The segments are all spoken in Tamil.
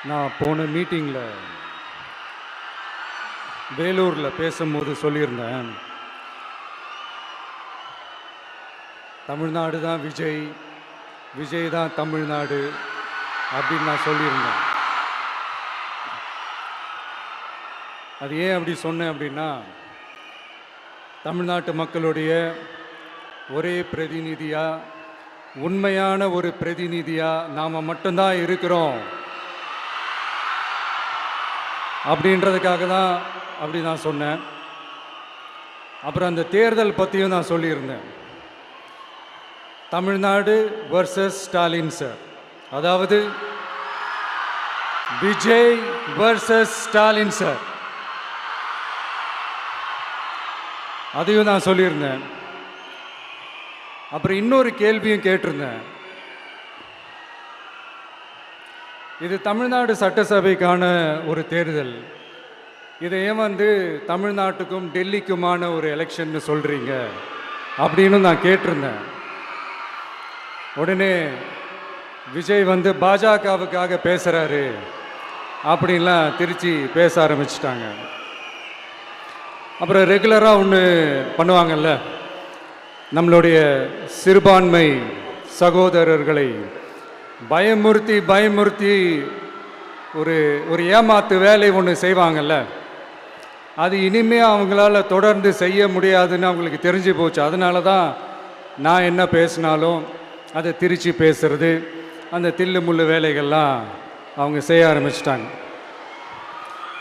நான் போன மீட்டிங்கில் வேலூரில் பேசும்போது சொல்லியிருந்தேன், தமிழ்நாடு தான் விஜய், விஜய் தான் தமிழ்நாடு அப்படின்னு நான் சொல்லியிருந்தேன். அது ஏன் அப்படி சொன்னேன் அப்படின்னா, தமிழ்நாட்டு மக்களுடைய ஒரே பிரதிநிதியாக, உண்மையான ஒரு பிரதிநிதியாக நாம் மட்டும்தான் இருக்கிறோம் அப்படின்றதுக்காக தான் அப்படி நான் சொன்னேன். அப்புறம் அந்த தேர்தல் பற்றியும் நான் சொல்லியிருந்தேன். தமிழ்நாடு வர்சஸ் ஸ்டாலின் சார், அதாவது விஜய் வர்சஸ் ஸ்டாலின் சார், அதையும் நான் சொல்லியிருந்தேன். அப்புறம் இன்னொரு கேள்வியும் கேட்டிருந்தேன். இது தமிழ்நாடு சட்டசபைக்கான ஒரு தேர்தல், இதை ஏன் தமிழ்நாட்டுக்கும் டெல்லிக்குமான ஒரு எலெக்ஷன் சொல்கிறீங்க அப்படின்னு நான் கேட்டிருந்தேன். உடனே விஜய் பாஜகவுக்காக பேசுகிறாரு அப்படின்லாம் திருச்சி பேச ஆரம்பிச்சிட்டாங்க. அப்புறம் ரெகுலராக ஒன்று பண்ணுவாங்கல்ல, நம்மளுடைய சிறுபான்மை சகோதரர்களை பயமுறுத்தி பயமுறுத்தி ஒரு ஏமாத்து வேலை ஒன்று செய்வாங்கல்ல, அது இனிமேல் அவங்களால தொடர்ந்து செய்ய முடியாதுன்னு அவங்களுக்கு தெரிஞ்சு போச்சு. அதனால தான் நான் என்ன பேசினாலும் அதை திருச்சி பேசுறது, அந்த தில்லு முள்ளு வேலைகள்லாம் அவங்க செய்ய ஆரம்பிச்சிட்டாங்க.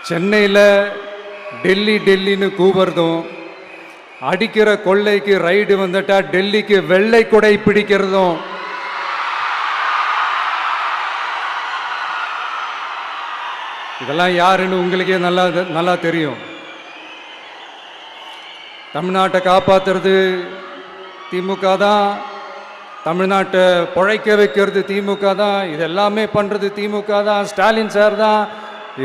சென்னையில் டெல்லி டெல்லின்னு கூவுறதும், அடிக்கிற கொள்ளைக்கு ரைடு வந்துட்டா டெல்லிக்கு வெள்ளை கொடை பிடிக்கிறதும், இதெல்லாம் யாருன்னு உங்களுக்கே நல்லா தெரியும். தமிழ்நாட்டை காப்பாற்றுறது திமுக தான், தமிழ்நாட்டை பிழைக்க வைக்கிறது திமுக தான், இதெல்லாமே பண்ணுறது திமுக தான், ஸ்டாலின் சார் தான்.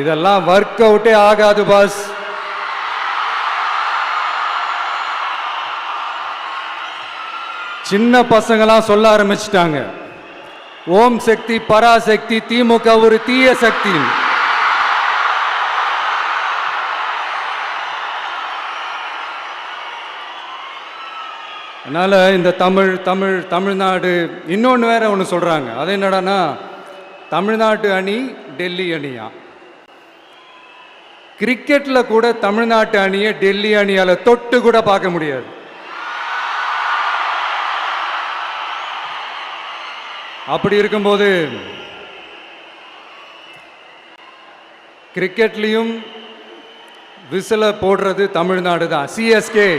இதெல்லாம் ஒர்க் அவுட்டே ஆகாது பாஸ். சின்ன பசங்களாம் சொல்ல ஆரம்பிச்சிட்டாங்க, ஓம் சக்தி பராசக்தி, திமுக ஒரு தீய சக்தி. அதனால் இந்த தமிழ்நாடு இன்னொன்று வேற ஒன்று சொல்கிறாங்க. அது என்னடானா, தமிழ்நாட்டு அணி டெல்லி அணியா. கிரிக்கெட்டில் கூட தமிழ்நாட்டு அணியை டெல்லி அணியால் தொட்டு கூட பார்க்க முடியாது. அப்படி இருக்கும்போது கிரிக்கெட்லையும் விசில போடுறது தமிழ்நாடு தான், சிஎஸ்கே.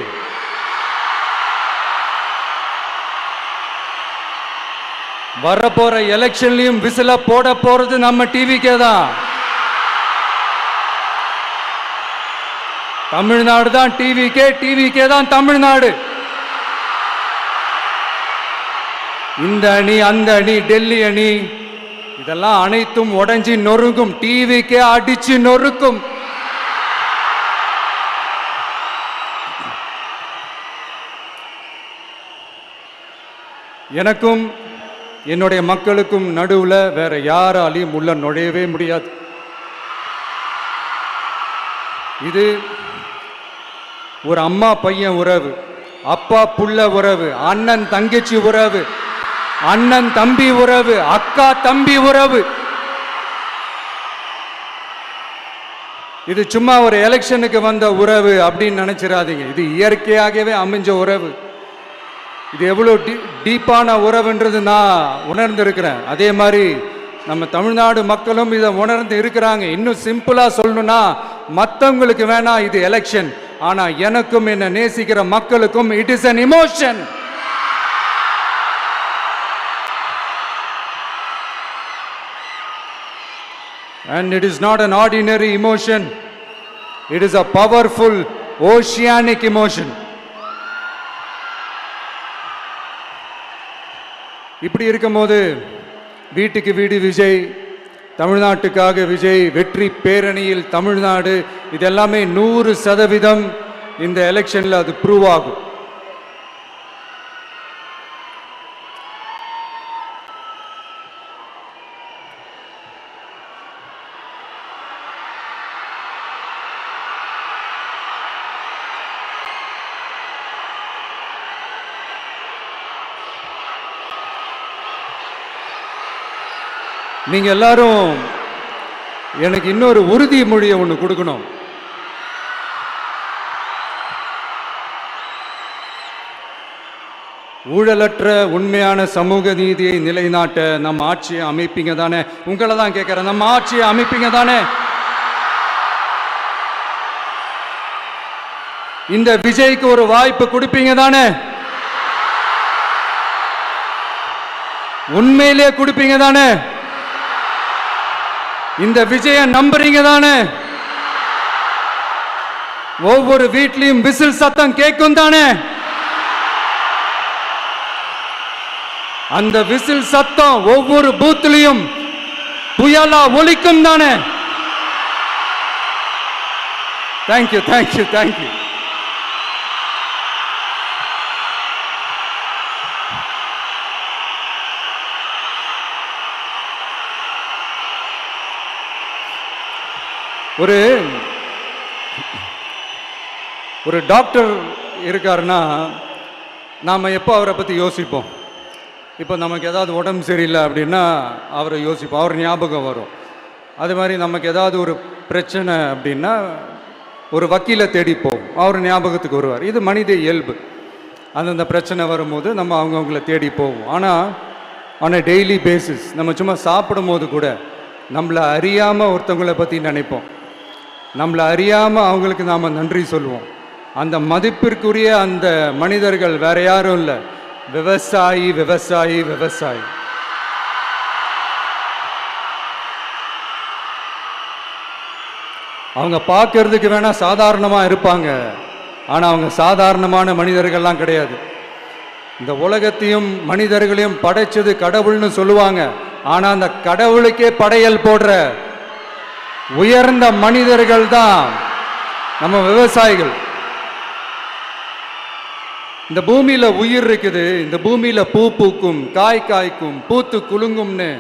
வரப்போற எலெக்ஷன்லையும் விசில போட போறது நம்ம டிவிக்கே தான். தமிழ்நாடு தான் டிவிக்கே, டிவிக்கே தான் தமிழ்நாடு. இந்த அணி அந்த அணி டெல்லி அணி இதெல்லாம் அனைத்தும் உடைஞ்சி நொறுங்கும், டிவிக்கே அடிச்சு நொறுக்கும். எனக்கும் என்னுடைய மக்களுக்கும் நடுவில் வேற யாராலையும் உள்ள நுழையவே முடியாது. இது ஒரு அம்மா பையன் உறவு, அப்பா புள்ள உறவு, அண்ணன் தங்கச்சி உறவு, அண்ணன் தம்பி உறவு, அக்கா தம்பி உறவு. இது சும்மா ஒரு எலெக்ஷனுக்கு வந்த உறவு அப்படின்னு நினைச்சிடாதீங்க. இது இயற்கையாகவே அமைஞ்ச உறவு. இது எவ்வளோ டீப்பான உறவுன்றது நான் உணர்ந்திருக்கிறேன். அதே மாதிரி நம்ம தமிழ்நாடு மக்களும் இதை உணர்ந்து இருக்கிறாங்க. இன்னும் சிம்பிளா சொல்லணும்னா, மற்றவங்களுக்கு வேணா இது எலெக்ஷன், ஆனா எனக்கும் என்ன நேசிக்கிற மக்களுக்கும் it is an emotion. And it is not an ordinary emotion. It is a powerful oceanic emotion. இப்படி இருக்கும்போது வீட்டுக்கு வீடு விஜய், தமிழ்நாட்டுக்காக விஜய், வெற்றி பேரணியில் தமிழ்நாடு, இதெல்லாமே 100% இந்த எலெக்ஷன்ல அது ப்ரூவ் ஆகும். நீங்க எல்லாரும் எனக்கு இன்னொரு உறுதிமொழியை ஒன்று கொடுக்கணும். ஊழலற்ற உண்மையான சமூக நீதியை நிலைநாட்ட நம்ம ஆட்சியை அமைப்பீங்க தானே? உங்களை தான் கேட்கிறேன், நம்ம ஆட்சியை அமைப்பீங்க தானே? இந்த விஜய்க்கு ஒரு வாய்ப்பு கொடுப்பீங்க தானே? உண்மையிலே கொடுப்பீங்க தானே? இந்த விஜய நம்புறீங்க தானே? ஒவ்வொரு வீட்லயும் விசில் சத்தம் கேட்கும் தானே? அந்த விசில் சத்தம் ஒவ்வொரு பூத்திலையும் புயலா ஒலிக்கும் தானே? Thank you thank you thank you. ஒரு டாக்டர் இருக்காருன்னா நாம் எப்போ அவரை பற்றி யோசிப்போம்? இப்போ நமக்கு ஏதாவது உடம்பு சரியில்லை அப்படின்னா அவரை யோசிப்போம், அவர் ஞாபகம் வரும். அது மாதிரி நமக்கு ஏதாவது ஒரு பிரச்சனை அப்படின்னா ஒரு வக்கீலை தேடிப்போம், அவர் ஞாபகத்துக்கு வருவார். இது மனித இயல்பு. அந்தந்த பிரச்சனை வரும்போது நம்ம அவங்கவுங்கள தேடி போவோம். ஆனால் டெய்லி பேசிஸ் நம்ம சும்மா சாப்பிடும் போது கூட நம்மளை அறியாமல் ஒருத்தவங்களை பற்றி நினைப்போம், நம்மளை அறியாமல் அவங்களுக்கு நாம் நன்றி சொல்லுவோம். அந்த மதிப்பிற்குரிய அந்த மனிதர்கள் வேற யாரும் இல்லை, விவசாயி விவசாயி விவசாயி. அவங்க பார்க்கறதுக்கு வேணா சாதாரணமாக இருப்பாங்க, ஆனால் அவங்க சாதாரணமான மனிதர்கள்லாம் கிடையாது. இந்த உலகத்தையும் மனிதர்களையும் படைச்சது கடவுள்னு சொல்லுவாங்க, ஆனால் அந்த கடவுளுக்கே படையல் போடுற உயர்ந்த மனிதர்கள் தான் நம்ம விவசாயிகள். இந்த பூமியில உயிர் இருக்குது, இந்த பூமியில பூ பூக்கும், காய் காய்க்கும், பூத்து குலுங்கும்னு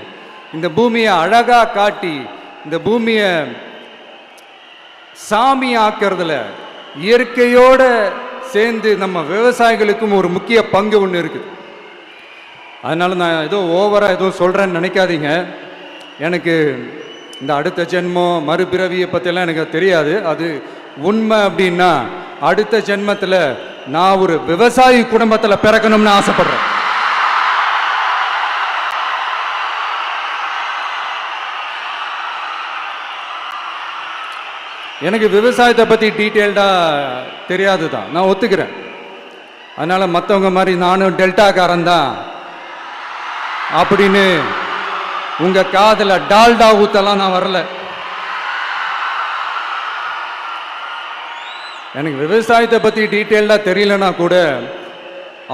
இந்த பூமியை அழகா காட்டி இந்த பூமியை சாமி ஆக்கிறதுல இயற்கையோட சேர்ந்து நம்ம விவசாயிகளுக்கும் ஒரு முக்கிய பங்கு ஒன்று இருக்குது. அதனால நான் ஏதோ ஓவரா ஏதோ சொல்றேன்னு நினைக்காதீங்க. எனக்கு இந்த அடுத்த ஜென்மம் மறுபிறவியை பற்றியெல்லாம் எனக்கு தெரியாது. அது உண்மை அப்படின்னா அடுத்த ஜென்மத்தில் நான் ஒரு விவசாயி குடும்பத்தில் பிறக்கணும்னு ஆசைப்படுறேன். எனக்கு விவசாயத்தை பற்றி டீட்டெயில்டாக தெரியாது தான், நான் ஒத்துக்கிறேன். அதனால் மற்றவங்க மாதிரி நானும் டெல்டாக்காரன் தான் அப்படின்னு உங்கள் காதில் டால்டா ஊத்தலாம் நான் வரல. எனக்கு விவசாயத்தை பற்றி டீட்டெயிலாக தெரியலனா கூட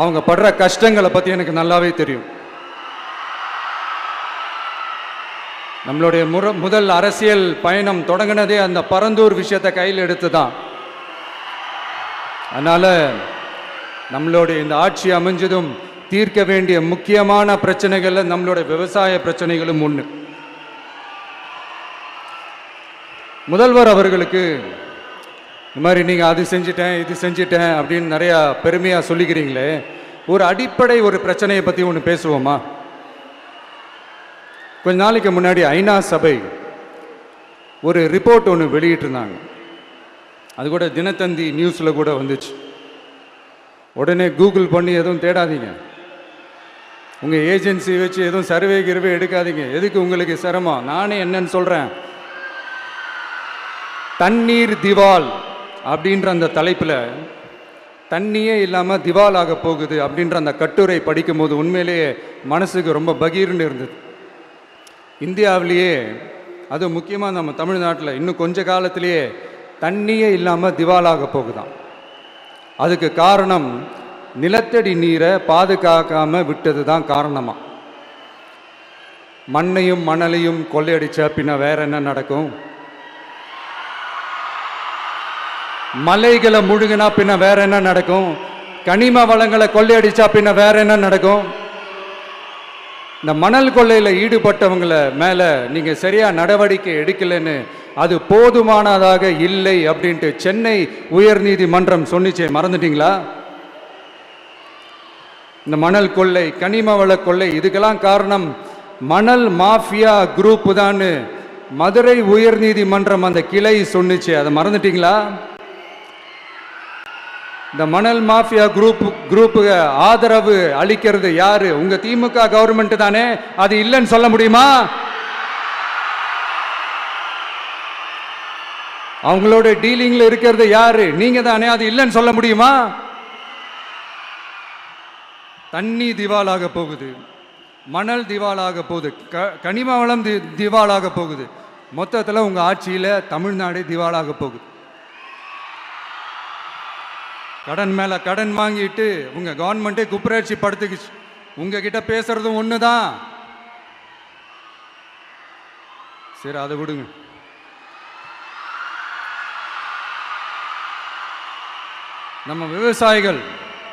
அவங்க படுற கஷ்டங்களை பற்றி எனக்கு நல்லாவே தெரியும். நம்மளுடைய முதல் அரசியல் பயணம் தொடங்கினதே அந்த பரந்தூர் விஷயத்தை கையில் எடுத்து தான். அதனால் நம்மளுடைய இந்த ஆட்சி அமைஞ்சதும் தீர்க்க வேண்டிய முக்கியமான பிரச்சனைகளில் நம்மளுடைய விவசாய பிரச்சனைகளும் ஒன்று. முதல்வர் அவர்களுக்கு இந்த மாதிரி நீங்கள் அது செஞ்சிட்டேன் இது செஞ்சிட்டேன் அப்படின்னு நிறையா பெருமையாக சொல்லிக்கிறீங்களே, ஒரு அடிப்படை ஒரு பிரச்சனையை பற்றி ஒன்று பேசுவோமா? கொஞ்ச நாளைக்கு முன்னாடி ஐநா சபை ஒரு ரிப்போர்ட் ஒன்று வெளியிட்டிருந்தாங்க. அது கூட தினத்தந்தி நியூஸில் கூட வந்துச்சு. உடனே கூகுள் பண்ணி எதுவும் தேடாதீங்க, உங்கள் ஏஜென்சி வச்சு எதுவும் சர்வே கிர்வே எடுக்காதீங்க. எதுக்கு உங்களுக்கு சிரமம்? நானே என்னன்னு சொல்கிறேன். தண்ணீர் திவால் அப்படின்ற அந்த தலைப்பில் தண்ணியே இல்லாமல் திவால் ஆக போகுது அப்படின்ற அந்த கட்டுரை படிக்கும் போது உண்மையிலேயே மனசுக்கு ரொம்ப பகீர்னு இருந்தது. இந்தியாவிலேயே அது முக்கியமாக நம்ம தமிழ்நாட்டில் இன்னும் கொஞ்ச காலத்திலேயே தண்ணியே இல்லாமல் திவாலாக போகுதான். அதுக்கு காரணம் நிலத்தடி நீரை பாதுகாக்காமல் விட்டது தான் காரணமாக. மண்ணையும் மணலையும் கொள்ளையடிச்சா பின்ன வேற என்ன நடக்கும்? மலைகளை முழுகினா பின்ன வேற என்ன நடக்கும்? கனிம வளங்களை கொள்ளையடிச்சா பின்ன வேற என்ன நடக்கும்? இந்த மணல் கொள்ளையில் ஈடுபட்டவங்களை மேலே நீங்கள் சரியாக நடவடிக்கை எடுக்கலைன்னு அது போதுமானதாக இல்லை அப்படின்ட்டு சென்னை உயர்நீதிமன்றம் சொன்னிச்சே, மறந்துட்டீங்களா? இந்த மணல் கொள்ளை, கனிம வள கொள்ளை, இதுக்கெல்லாம் காரணம் மணல் மாஃபியா குரூப் தான் மதுரை உயர்நீதிமன்றம் அந்த கிளை சொன்னுச்சு. அதை மறந்துட்டீங்களா? இந்த மணல் மாஃபியா குரூப்புக்கு ஆதரவு அளிக்கிறது யாரு? உங்க திமுக கவர்மெண்ட் தானே. அது இல்லைன்னு சொல்ல முடியுமா? அவங்களோட டீலிங்ல இருக்கிறது யாரு? நீங்க தானே. அது இல்லைன்னு சொல்ல முடியுமா? தண்ணி திவாலாக போகுது, மணல் திவாலாக போகுது, கனிம வளம் திவாலாக போகுது. மொத்தத்தில் உங்க ஆட்சியில தமிழ்நாடு திவாலாக போகுது. கடன் மேல கடன் வாங்கிட்டு உங்க கவர்மெண்ட்டே குப்பராட்சி படுத்துக்குச்சு. உங்ககிட்ட பேசுறதும் ஒண்ணுதான். சரி, அதை விடுங்க. நம்ம விவசாயிகள்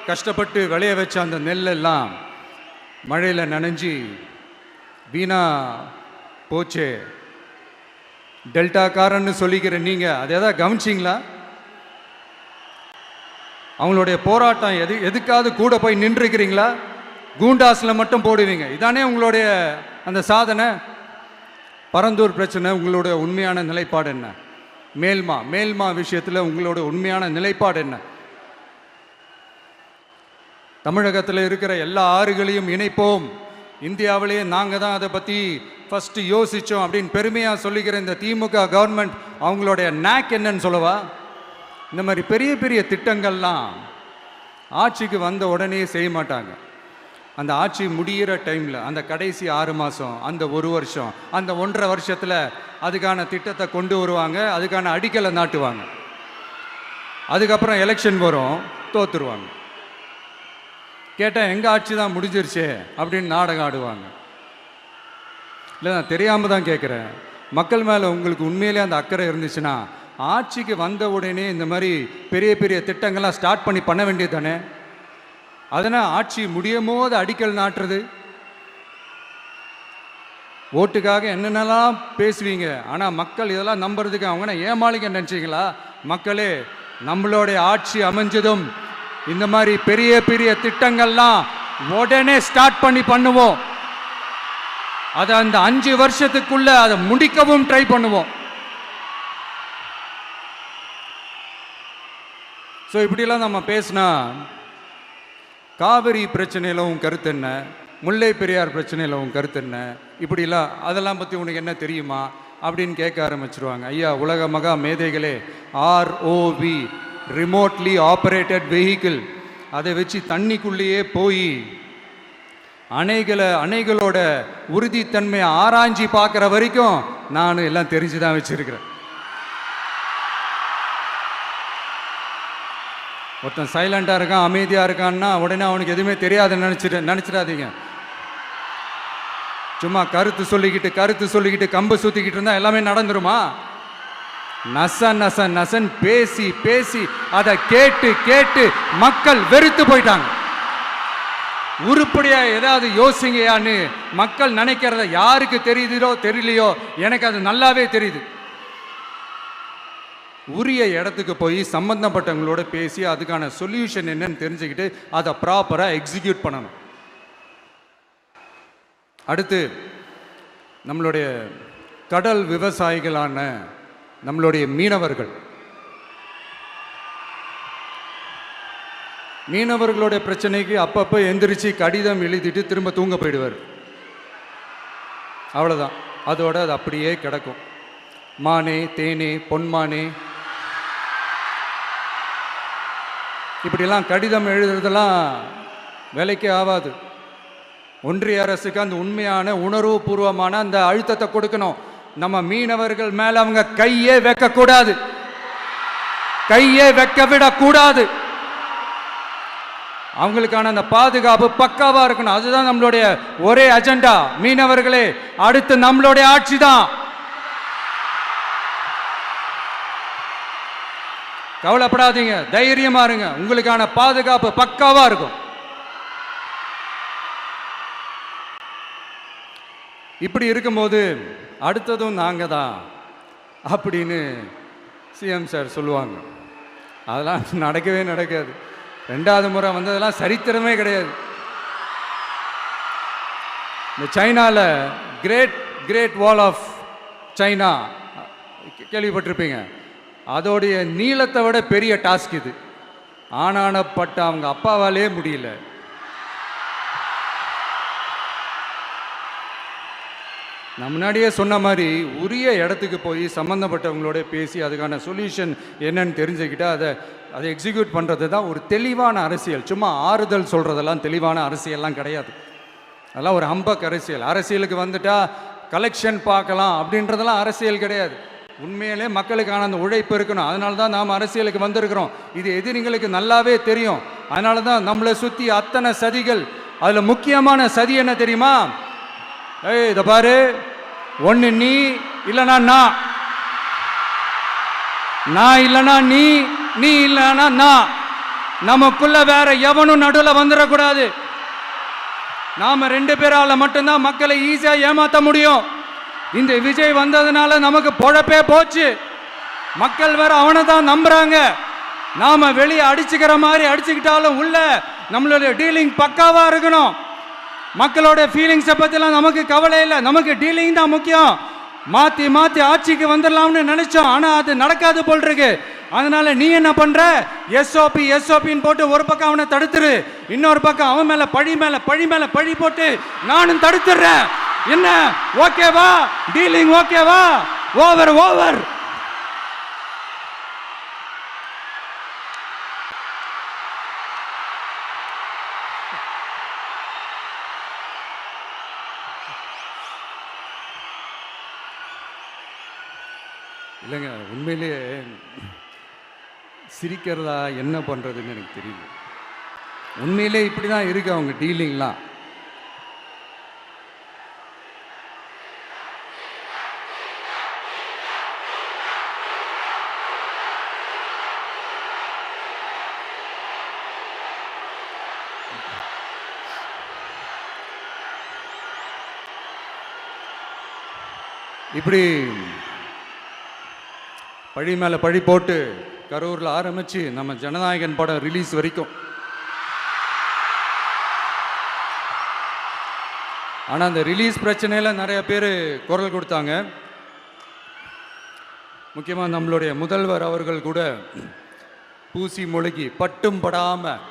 கஷ்டப்பட்டு விளைய வச்ச அந்த நெல்லெல்லாம் மழையில் நனைஞ்சி வீணா போச்சே. டெல்டாக்காரன்னு சொல்லிக்கிற நீங்க அதை எதாவது கவனிச்சிங்களா? அவங்களுடைய போராட்டம் எதுக்காவது கூட போய் நின்றுக்கிறீங்களா? கூண்டாஸில் மட்டும் போடுவீங்க. இதானே உங்களுடைய அந்த சாதனை. பரந்தூர் பிரச்சனை உங்களுடைய உண்மையான நிலைப்பாடு என்ன? மேல்மா விஷயத்தில் உங்களோட உண்மையான நிலைப்பாடு என்ன? தமிழகத்தில் இருக்கிற எல்லா ஆறுகளையும் இணைப்போம், இந்தியாவிலேயே நாங்கள் தான் அதை பற்றி ஃபஸ்ட்டு யோசித்தோம் அப்படின்னு பெருமையாக சொல்லிக்கிற இந்த திமுக கவர்மெண்ட் அவங்களுடைய நாக் என்னன்னு சொல்லவா? இந்த மாதிரி பெரிய பெரிய திட்டங்கள்லாம் ஆட்சிக்கு வந்த உடனே செய்ய மாட்டாங்க. அந்த ஆட்சி முடிகிற டைமில், அந்த கடைசி 6 மாதம், அந்த 1 வருஷம், அந்த 1.5 வருஷத்தில் அதுக்கான திட்டத்தை கொண்டு வருவாங்க, அதுக்கான அடிக்கலை நாட்டுவாங்க. அதுக்கப்புறம் எலெக்ஷன் வரும், தோத்துருவாங்க. கேட்டால் எங்கள் ஆட்சி தான் முடிஞ்சிருச்சே அப்படின்னு நாடகம் ஆடுவாங்க. இல்லை, நான் தெரியாமல் தான் கேட்குறேன். மக்கள் மேலே உங்களுக்கு உண்மையிலே அந்த அக்கறை இருந்துச்சுன்னா ஆட்சிக்கு வந்த உடனே இந்த மாதிரி பெரிய பெரிய திட்டங்கள்லாம் ஸ்டார்ட் பண்ண வேண்டியது தானே. அதனால் ஆட்சி முடியும் போது அடிக்கல் நாட்டுறது. ஓட்டுக்காக என்னென்னலாம் பேசுவீங்க, ஆனால் மக்கள் இதெல்லாம் நம்புறதுக்கு அவங்கன்னா ஏமாளிங்க நினச்சிங்களா? மக்களே, நம்மளுடைய ஆட்சி அமைஞ்சதும் இந்த மாதிரி பெரிய பெரிய திட்டங்கள்லாம் உடனே ஸ்டார்ட் பண்ணுவோம். அதை அந்த 5 வருஷத்துக்குள்ள அதை முடிக்கவும் ட்ரை பண்ணுவோம். ஸோ இப்படிலாம் நம்ம பேசினா காவிரி பிரச்சனையில் உன் கருத்து என்ன, முல்லை பெரியார் பிரச்சனையில் உன் கருத்து என்ன, இப்படிலாம் அதெல்லாம் பற்றி உனக்கு என்ன தெரியுமா அப்படின்னு கேட்க ஆரம்பிச்சிருவாங்க. ஐயா, உலக மகா மேதைகளே, ROV, ரிமோட்லி ஆப்ரேட்டட் வெஹிக்கிள், அதை வச்சு தண்ணிக்குள்ளேயே போய் அணைகளோட உறுதித்தன்மையை ஆராய்ச்சி பார்க்குற வரைக்கும் நான் எல்லாம் தெரிஞ்சு தான் வச்சிருக்கிறேன். ஒருத்தன் சைலண்டாக இருக்கான், அமைதியாக இருக்கான்னா உடனே அவனுக்கு எதுவுமே தெரியாதுன்னு நினச்சிடாதீங்க. சும்மா கருத்து சொல்லிக்கிட்டு கம்பு சுற்றிக்கிட்டு இருந்தால் எல்லாமே நடந்துருமா? நசன் பேசி அதை கேட்டு மக்கள் வெறுத்து போயிட்டாங்க. உருப்படியா ஏதாவது யோசிங்கயான்னு மக்கள் நினைக்கிறத யாருக்கு தெரியுதோ தெரியலையோ, எனக்கு அது நல்லாவே தெரியுது. உரிய இடத்துக்கு போய் சம்பந்தப்பட்டவங்களோட பேசி அதுக்கான சொல்யூஷன் என்னன்னு தெரிஞ்சுக்கிட்டு அதை ப்ராப்பராக எக்ஸிக்யூட் பண்ணணும். அடுத்து, நம்மளுடைய கடல் விவசாயிகளான நம்மளுடைய மீனவர்களுடைய பிரச்சனைக்கு அப்பப்போ எந்திரிச்சு கடிதம் எழுதிட்டு திரும்ப தூங்க போயிடுவார். அவ்வளோதான், அதோட அது அப்படியே கிடக்கும். மானே, தேனே, பொன்மானே, இப்படிலாம் கடிதம் எழுதுறதெல்லாம் வேலைக்கே ஆகாது. ஒன்றிய அரசுக்கு அந்த உண்மையான உணர்வுபூர்வமான அந்த அழுத்தத்தை கொடுக்கணும். நம்ம மீனவர்கள் மேல அவங்க கையே வைக்கக்கூடாது, கையே வைக்க விடக்கூடாது. அவங்களுக்கான அந்த பாதுகாப்பு பக்காவா இருக்கணும். அதுதான் நம்மளுடைய ஒரே அஜெண்டா. மீனவர்களே, அடுத்து நம்மளுடைய ஆட்சி தான். கவலைப்படாதீங்க, தைரியமா இருங்க, உங்களுக்கான பாதுகாப்பு பக்காவா இருக்கும். இப்படி இருக்கும்போது அடுத்ததும் நாங்க தான் அப்படின்னு சிஎம் சார் சொல்லுவாங்க. அதெல்லாம் நடக்காது. 2வது முறை வந்ததெல்லாம் சரித்திரமே கிடையாது. இந்த சைனாவில் great great wall of China கேள்விப்பட்டிருப்பீங்க. அதோடைய நீளத்தை விட பெரிய டாஸ்க் இது. ஆனானப்பட்ட அவங்க அப்பாவாலே முடியல. நான் முன்னாடியே சொன்ன மாதிரி உரிய இடத்துக்கு போய் சம்மந்தப்பட்டவங்களோட பேசி அதுக்கான சொல்யூஷன் என்னன்னு தெரிஞ்சுக்கிட்டா அதை எக்ஸிக்யூட் பண்ணுறது தான் ஒரு தெளிவான அரசியல். சும்மா ஆறுதல் சொல்கிறதெல்லாம் தெளிவான அரசியல்லாம் கிடையாது. அதெல்லாம் ஒரு ஹம்பக் அரசியல். அரசியலுக்கு வந்துட்டா கலெக்ஷன் பார்க்கலாம் அப்படின்றதெல்லாம் அரசியல் கிடையாது. உண்மையிலே மக்களுக்கான அந்த உழைப்பு இருக்கணும். அதனால தான் நாம் அரசியலுக்கு வந்திருக்கிறோம். இது எதிரிங்களுக்கு நல்லாவே தெரியும். அதனால தான் நம்மளை சுற்றி அத்தனை சதிகள். அதில் முக்கியமான சதி என்ன தெரியுமா? இதை பாரு, ஒன்று நீ இல்லைனா நான் இல்லைனா நீ இல்லைனா நான். நமக்குள்ள வேற எவனும் நடுவில் வந்துடக்கூடாது. நாம 2 பேரால மட்டும்தான் மக்களை ஈஸியா ஏமாற்ற முடியும். இந்த விஜய் வந்ததுனால நமக்கு பொழப்பே போச்சு. மக்கள் வேற அவனை தான் நம்புறாங்க. நாம வெளியே அடிச்சுக்கிற மாதிரி அடிச்சுக்கிட்டாலும் உள்ள நம்மளுடைய டீலிங் பக்காவா இருக்கணும். மக்களோட ஃபீலிங்ஸை பற்றிலாம் நமக்கு கவலை இல்லை. நமக்கு டீலிங் தான் முக்கியம். மாற்றி மாற்றி ஆட்சிக்கு வந்துடலாம்னு நினைச்சோம். ஆனால் அது நடக்காது போல் இருக்கு. அதனால நீ என்ன பண்ற? எஸ்ஓபின்னு போட்டு ஒரு பக்கம் அவனை தடுத்துரு, இன்னொரு பக்கம் அவன் மேல பழி போட்டு நானும் தடுத்துடுறேன். என்ன ஓகேவா? டீலிங் ஓகேவா? ஓவர். இல்லைங்க, உண்மையிலேயே சிரிக்கிறதா என்ன பண்ணுறதுன்னு எனக்கு தெரியல. உண்மையிலே இப்படி தான் இருக்கு அவங்க டீலிங்லாம். இப்படி பழி மேலே பழி போட்டு கரூரில் ஆரம்பித்து நம்ம ஜனநாயகன் படம் ரிலீஸ் வரைக்கும். ஆனால் அந்த ரிலீஸ் பிரச்சனையில் நிறைய பேர் குரல் கொடுத்தாங்க. முக்கியமாக நம்மளுடைய முதல்வர் அவர்கள் கூட பூசி மொழிகி பட்டும் படாமல்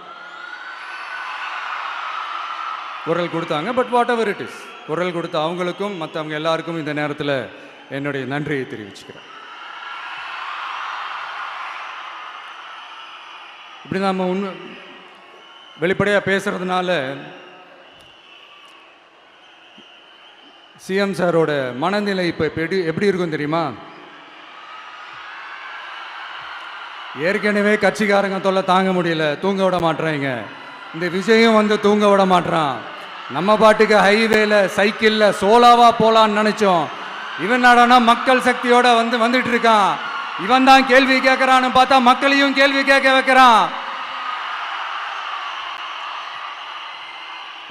குரல் கொடுத்தாங்க. But what ever it is, குரல் கொடுத்த அவங்களுக்கும் மற்றவங்க எல்லாருக்கும் இந்த நேரத்தில் என்னுடைய நன்றியை தெரிவிச்சுக்கிறேன். இப்படி நம்ம வெளிப்படையாக பேசுறதுனால சிஎம் சாரோட மனநிலை இப்போ எப்படி இருக்கும் தெரியுமா? ஏற்கனவே கட்சிக்காரங்க தொல்லை தாங்க முடியல, தூங்க விட மாட்டேறாங்க. இந்த விஜயும் வந்து தூங்க விட மாட்டான். நம்ம பாட்டுக்கு ஹைவேல சைக்கிளில் சோலாவா போலான்னு நினைச்சோம். இவன் நாடானா மக்கள் சக்தியோட வந்துட்டு இருக்கான். இவன் தான் கேள்வி கேட்கறான்னு பார்த்தா மக்களையும் கேள்வி கேட்க வைக்கிறான்.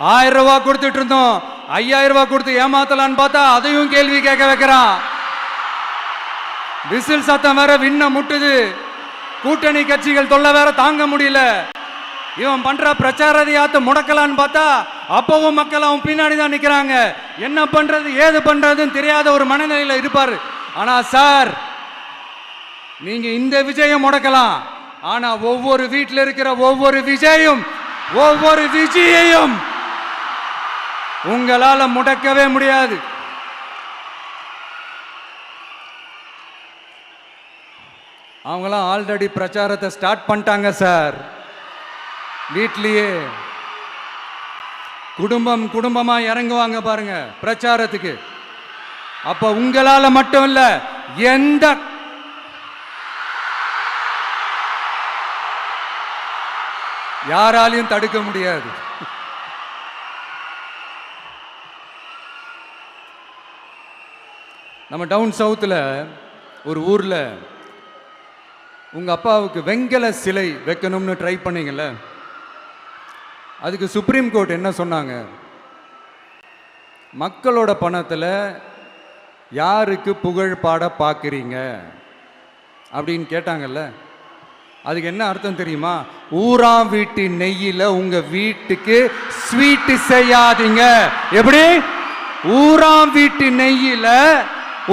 1000 ரூபாய் கொடுத்துட்டு இருந்தோம், 5000 ரூபாய் கொடுத்து ஏமாத்தலான்னு பார்த்தா அதையும் கேள்வி கேட்க வைக்கிறான். விசில் சத்தம் வேற விண்ண முட்டுது. கூட்டணி கட்சிகள் தொல்லை வேற தாங்க முடியல. இவன் பண்ற பிரச்சாரத்தையாத்த முடக்கலான்னு பார்த்தா அப்பவும் மக்கள் அவன் பின்னாடி தான் நிக்கிறாங்க. என்ன பண்றது ஏது பண்றதுன்னு தெரியாத ஒரு மனநிலையில இருப்பாரு. ஆனா சார், நீங்க இந்த விஜயம் முடக்கலாம். ஆனா ஒவ்வொரு வீட்டில் இருக்கிற ஒவ்வொரு விஜயையும் உங்களால முடக்கவே முடியாது. அவங்களாம் ஆல்ரெடி பிரச்சாரத்தை ஸ்டார்ட் பண்ணிட்டாங்க சார். வீட்லயே குடும்பமா இறங்குவாங்க பாருங்க பிரச்சாரத்துக்கு. அப்ப உங்களால மட்டும் இல்ல, எந்த யாராலையும் தடுக்க முடியாது. நம்ம டவுன் சவுத்தில் ஒரு ஊர்ல உங்க அப்பாவுக்கு வெங்கல சிலை வைக்கணும்னு ட்ரை பண்ணீங்கல்ல, அதுக்கு சுப்ரீம் கோர்ட் என்ன சொன்னாங்க? மக்களோட பணத்தில் யாருக்கு புகழ் பாட பார்க்குறீங்க அப்படின்னு கேட்டாங்கல்ல. அதுக்கு என்ன அர்த்தம் தெரியுமா? ஊராம் வீட்டு நெய்யில உங்க வீட்டுக்கு ஸ்வீட் செய்யாதீங்க. எப்படி? ஊராம் வீட்டு நெய்யில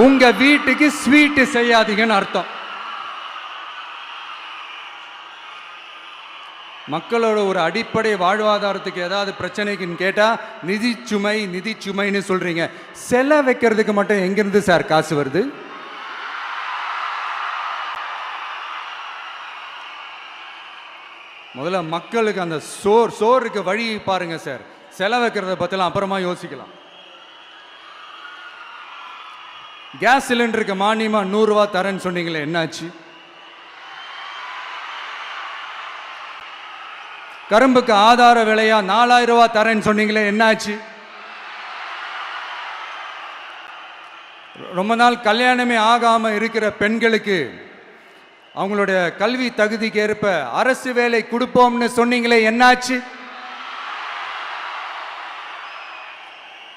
உங்க வீட்டுக்கு ஸ்வீட் செய்யாதீங்கன்னு அர்த்தம். மக்களோட ஒரு அடிப்படை வாழ்வாதாரத்துக்கு ஏதாவது பிரச்சனைக்குன்னு கேட்டா நிதி சுமைன்னு சொல்றீங்க. செல வைக்கிறதுக்கு மட்டும் எங்கிருந்து சார் காசு வருது? முதல்ல மக்களுக்கு அந்த சோறுக்கு வழி பாருங்க சார். செல வைக்கிறத பத்திலாம் அப்புறமா யோசிக்கலாம். கேஸ் சிலிண்டருக்கு மானியமா 100 ரூபாய் தரேன்னு சொன்னீங்களே, என்னாச்சு? கரும்புக்கு ஆதார விலையா 4000 ரூபாய் தரேன்னு சொன்னீங்களே, என்னாச்சு? ரொம்ப நாள் கல்யாணமே ஆகாம இருக்கிற பெண்களுக்கு அவங்களுடைய கல்வி தகுதிக்கு ஏற்ப அரசு வேலை கொடுப்போம்னு சொன்னீங்களே, என்னாச்சு?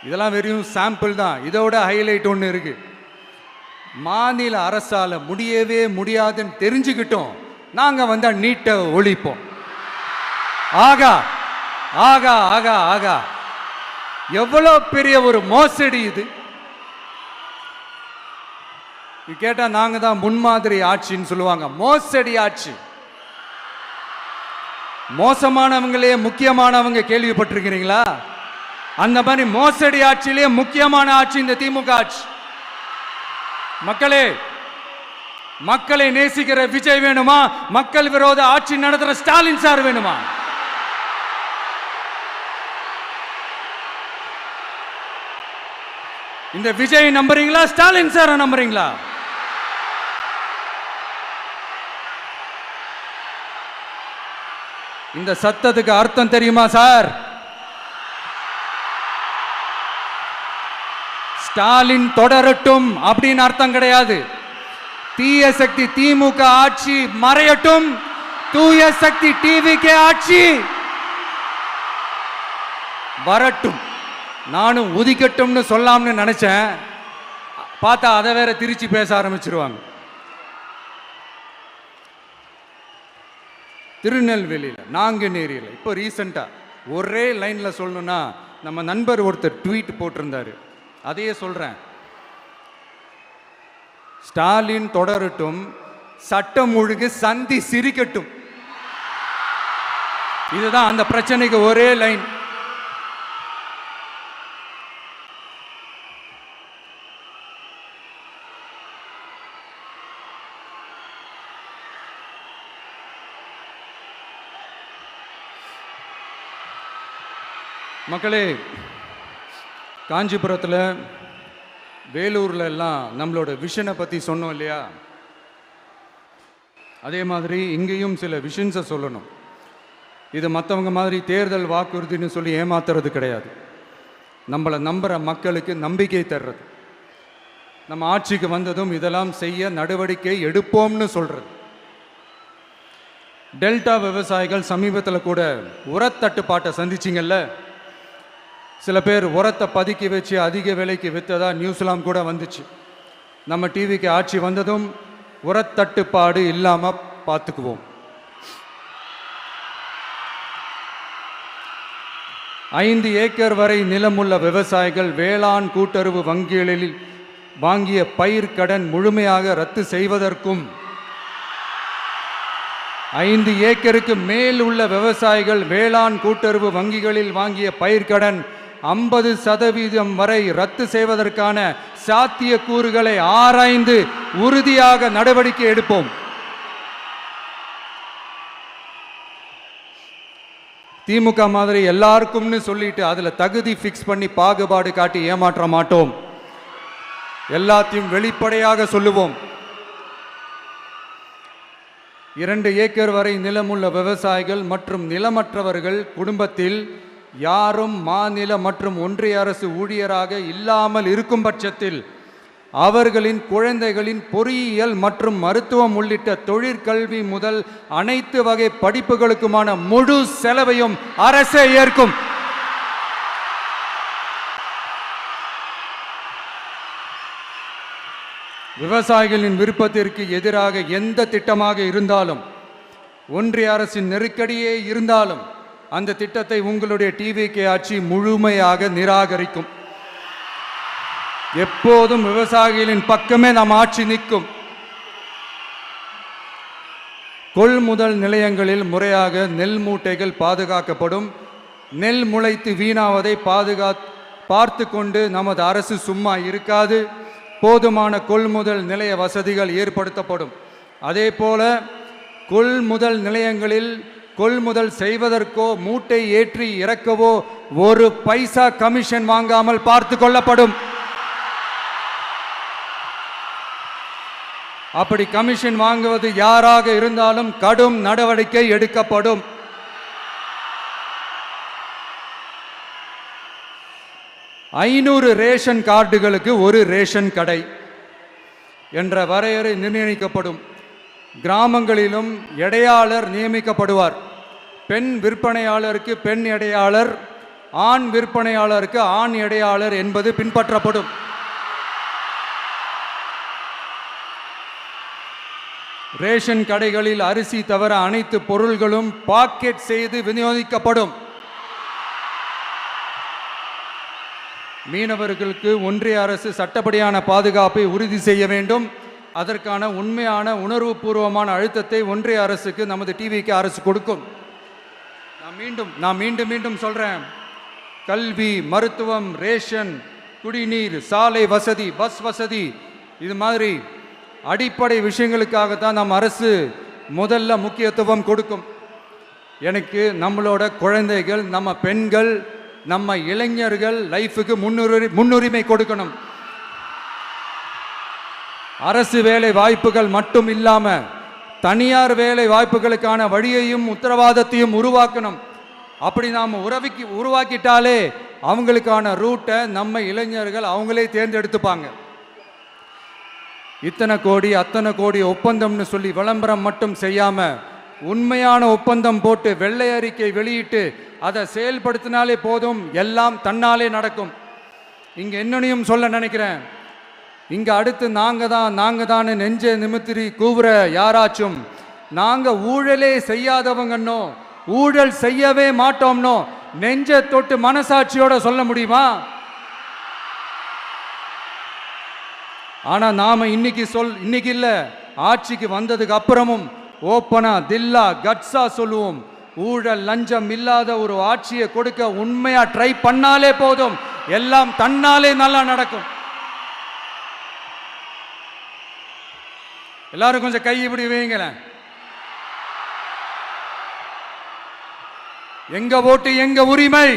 இதெல்லாம் வெறும் சாம்பிள் தான். இதோட ஹைலைட் ஒன்று இருக்கு. மாநில அரசால முடியவே முடியாதுன்னு தெரிஞ்சுக்கிட்டோம், நாங்க வந்தா நீட்டை ஒழிப்போம். ஆகா ஆகா ஆகா ஆகா, எவ்வளவு பெரிய ஒரு மோசடி இது! கேட்டா நாங்க தான் முன்மாதிரி ஆட்சின்னு சொல்லுவாங்க. மோசடி ஆட்சி. மோசமானவங்களே முக்கியமானவங்க கேள்விப்பட்டிருக்கிறீங்களா? அந்த மாதிரி மோசடி ஆட்சியிலே முக்கியமான ஆட்சி இந்த திமுக ஆட்சி. மக்களே, மக்களை நேசிக்கிற விஜய் வேணுமா? மக்கள் விரோத ஆட்சி நடத்துற ஸ்டாலின் சார் வேணுமா? இந்த விஜய் நம்புறீங்களா, ஸ்டாலின் சார் நம்புறீங்களா? இந்த சத்தத்துக்கு அர்த்தம் தெரியுமா சார்? ஸ்டாலின் தொடரட்டும் அப்படின்னு அர்த்தம் கிடையாது. தீய சக்தி திமுக ஆட்சி மறையட்டும், தூய சக்தி டிவிகே ஆட்சி வரட்டும். நானும் உதிக்கட்டும்னு சொல்லாம்னு நினைச்சேன், பார்த்தா அதை வேற திருச்சி பேச ஆரம்பிச்சிருவாங்க. திருநெல்வேலியில், நாங்குநேரியில் இப்போ ரீசெண்டா ஒரே லைன்ல சொல்லணும்னா, நம்ம நண்பர் ஒருத்தர் ட்வீட் போட்டிருந்தாரு, அதையே சொல்றேன். ஸ்டாலின் தொடரட்டும், சட்டம் ஒழுங்கு சந்தி சிரிக்கட்டும். இதுதான் அந்த பிரச்சனைக்கு ஒரே லைன். மக்களே, காஞ்சிபுரத்தில், வேலூர்ல எல்லாம் நம்மளோட விஷனை பற்றி சொன்னோம் இல்லையா? அதே மாதிரி இங்கேயும் சில விஷன்ஸை சொல்லணும். இது மற்றவங்க மாதிரி தேர்தல் வாக்குறுதின்னு சொல்லி ஏமாத்துறது கிடையாது. நம்மளை நம்புகிற மக்களுக்கு நம்பிக்கை தர்றது. நம்ம ஆட்சிக்கு வந்ததும் இதெல்லாம் செய்ய நடவடிக்கை எடுப்போம்னு சொல்றது. டெல்டா விவசாயிகள் சமீபத்தில் கூட உரத்தட்டுப்பாட்டை சந்திச்சிங்கல்ல. சில பேர் உரத்தை பதுக்கி வச்சு அதிக விலைக்கு விற்றதா நியூஸ்லாம் கூட வந்துச்சு. நம்ம டிவிக்கு ஆட்சி வந்ததும் உரத்தட்டுப்பாடு இல்லாமல் பார்த்துக்குவோம். 5 ஏக்கர் வரை நிலமுள்ள விவசாயிகள் வேளாண் கூட்டுறவு வங்கிகளில் வாங்கிய பயிர் கடன் முழுமையாக ரத்து செய்வதற்கும், 5 ஏக்கருக்கு மேல் உள்ள விவசாயிகள் வேளாண் கூட்டுறவு வங்கிகளில் வாங்கிய பயிர்க்கடன் 50% வரை ரத்து செய்வதற்கான சாத்திய கூறுகளை ஆராய்ந்து உறுதியாக நடவடிக்கை எடுப்போம். திமுக மாதிரி எல்லாருக்கும்னு சொல்லிட்டு அதுல தகுதி ஃபிக்ஸ் பண்ணி பாகுபாடு காட்டி ஏமாற்ற மாட்டோம். எல்லாத்தையும் வெளிப்படையாக சொல்லுவோம். 2 ஏக்கர் வரை நிலமுள்ள விவசாயிகள் மற்றும் நிலமற்றவர்கள் குடும்பத்தில் யாரும் மாநில மற்றும் ஒன்றிய அரசு ஊழியராக இல்லாமல் இருக்கும் பட்சத்தில் அவர்களின் குழந்தைகளின் பொறியியல் மற்றும் மருத்துவம் உள்ளிட்ட தொழிற்கல்வி முதல் அனைத்து வகை படிப்புகளுக்குமான முழு செலவையும் அரசே ஏற்கும். விவசாயிகளின் விருப்பத்திற்கு எதிராக எந்த திட்டமாக இருந்தாலும், ஒன்றிய அரசின் நெருக்கடியே இருந்தாலும், அந்த திட்டத்தை உங்களுடைய டிவிகே ஆட்சி முழுமையாக நிராகரிக்கும். எப்போதும் விவசாயிகளின் பக்கமே நம் ஆட்சி நிற்கும். கொள்முதல் நிலையங்களில் முறையாக நெல் மூட்டைகள் பாதுகாக்கப்படும். நெல் முளைத்து வீணாவதை பார்த்து கொண்டு நமது அரசு சும்மா இருக்காது. போதுமான கொள்முதல் நிலைய வசதிகள் ஏற்படுத்தப்படும். அதே போல கொள்முதல் நிலையங்களில் கொள்முதல் செய்வதற்கோ மூட்டை ஏற்றி இறக்கவோ ஒரு பைசா கமிஷன் வாங்காமல் பார்த்து கொள்ளப்படும். அப்படி கமிஷன் வாங்குவது யாராக இருந்தாலும் கடும் நடவடிக்கை எடுக்கப்படும். ஐநூறு ரேஷன் கார்டுகளுக்கு ஒரு ரேஷன் கடை என்ற வரையறை நிர்ணயிக்கப்படும். கிராமங்களிலும் எடையாளர் நியமிக்கப்படுவார். பெண் விற்பனையாளருக்கு பெண் எடையாளர், ஆண் விற்பனையாளருக்கு ஆண் எடையாளர் என்பது பின்பற்றப்படும். ரேஷன் கடைகளில் அரிசி தவிர அனைத்து பொருள்களும் பாக்கெட் செய்து விநியோகிக்கப்படும். மீனவர்களுக்கு ஒன்றிய அரசு சட்டப்படியான பாதுகாப்பை உறுதி செய்ய வேண்டும். அதற்கான உண்மையான உணர்வுபூர்வமான அழுத்தத்தை ஒன்றிய அரசுக்கு நமது டிவிக்கு அரசு கொடுக்கும். நான் மீண்டும் சொல்றேன். கல்வி, மருத்துவம், ரேஷன், குடிநீர், சாலை வசதி, பஸ் வசதி, இது மாதிரி அடிப்படை விஷயங்களுக்காகத்தான் நம் அரசு முதல்ல முக்கியத்துவம் கொடுக்கும். எனக்கு நம்மளோட குழந்தைகள், நம்ம பெண்கள், நம்ம இளைஞர்கள் லைஃபுக்கு முன்னுரிமை கொடுக்கணும். அரசு வேலை வாய்ப்புகள் மட்டும் இல்லாம தனியார் வேலை வாய்ப்புகளுக்கான வழியையும் உத்தரவாதத்தையும் உருவாக்கணும். அப்படி நாம் உருவாக்கிட்டாலே அவங்களுக்கான ரூட்டை நம்ம இளைஞர்கள் அவங்களே தேர்ந்தெடுத்துப்பாங்க. இத்தனை கோடி அத்தனை கோடி ஒப்பந்தம்னு சொல்லி விளம்பரம் மட்டும் செய்யாம உண்மையான ஒப்பந்தம் போட்டு வெள்ளை அறிக்கை வெளியிட்டு அதை செயல்படுத்தினாலே போதும், எல்லாம் தன்னாலே நடக்கும். இங்க என்னனையும் சொல்ல நினைக்கிறேன். இங்க அடுத்து நாங்க தான் நெஞ்ச நிமித்திரி கூவுற யாராச்சும் நாங்க ஊழலே செய்யாதவங்கன்னோ ஊழல் செய்யவே மாட்டோம்னோ நெஞ்ச தொட்டு மனசாட்சியோட சொல்ல முடியுமா? ஆனா நாம இன்னைக்கு இல்ல, ஆட்சிக்கு வந்ததுக்கு அப்புறமும் ஓப்பனா தில்லா கட்ஸா சொல்லுவோம். ஊழல் லஞ்சம் இல்லாத ஒரு ஆட்சியை கொடுக்க உண்மையா ட்ரை பண்ணாலே போதும், எல்லாம் தன்னாலே நல்லா நடக்கும். எல்லாரும் கொஞ்சம் கை இப்படி வைங்களேன். எங்க ஓட்டு எங்க உரிமை.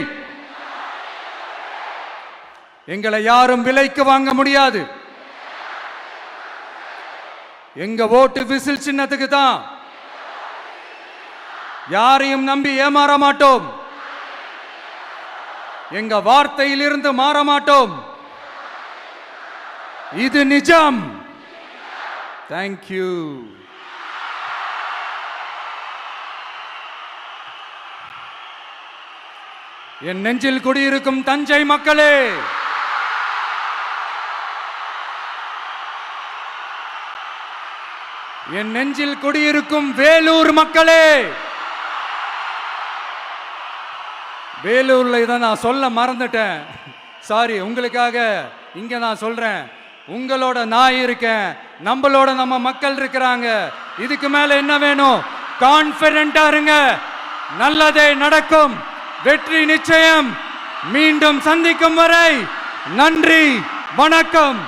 எங்களை யாரும் விலைக்கு வாங்க முடியாது. எங்க ஓட்டு விசில் சின்னத்துக்கு தான். யாரையும் நம்பி ஏமாற மாட்டோம். எங்க வார்த்தையிலிருந்து மாற மாட்டோம். இது நிஜம். தேங்க்யூ. என் நெஞ்சில் குடியிருக்கும் தஞ்சை மக்களே, என் நெஞ்சில் குடியிருக்கும் வேலூர் மக்களே, வேலூர்ல இதை நான் சொல்ல மறந்துட்டேன், சாரி. உங்களுக்காக இங்க நான் சொல்றேன். உங்களோட நான் இருக்கேன், நம்மளோட நம்ம மக்கள் இருக்கிறாங்க. இதுக்கு மேல என்ன வேணும்? கான்பிடென்ட்டா இருங்க, நல்லதே நடக்கும், வெற்றி நிச்சயம். மீண்டும் சந்திக்கும் வரை நன்றி, வணக்கம்.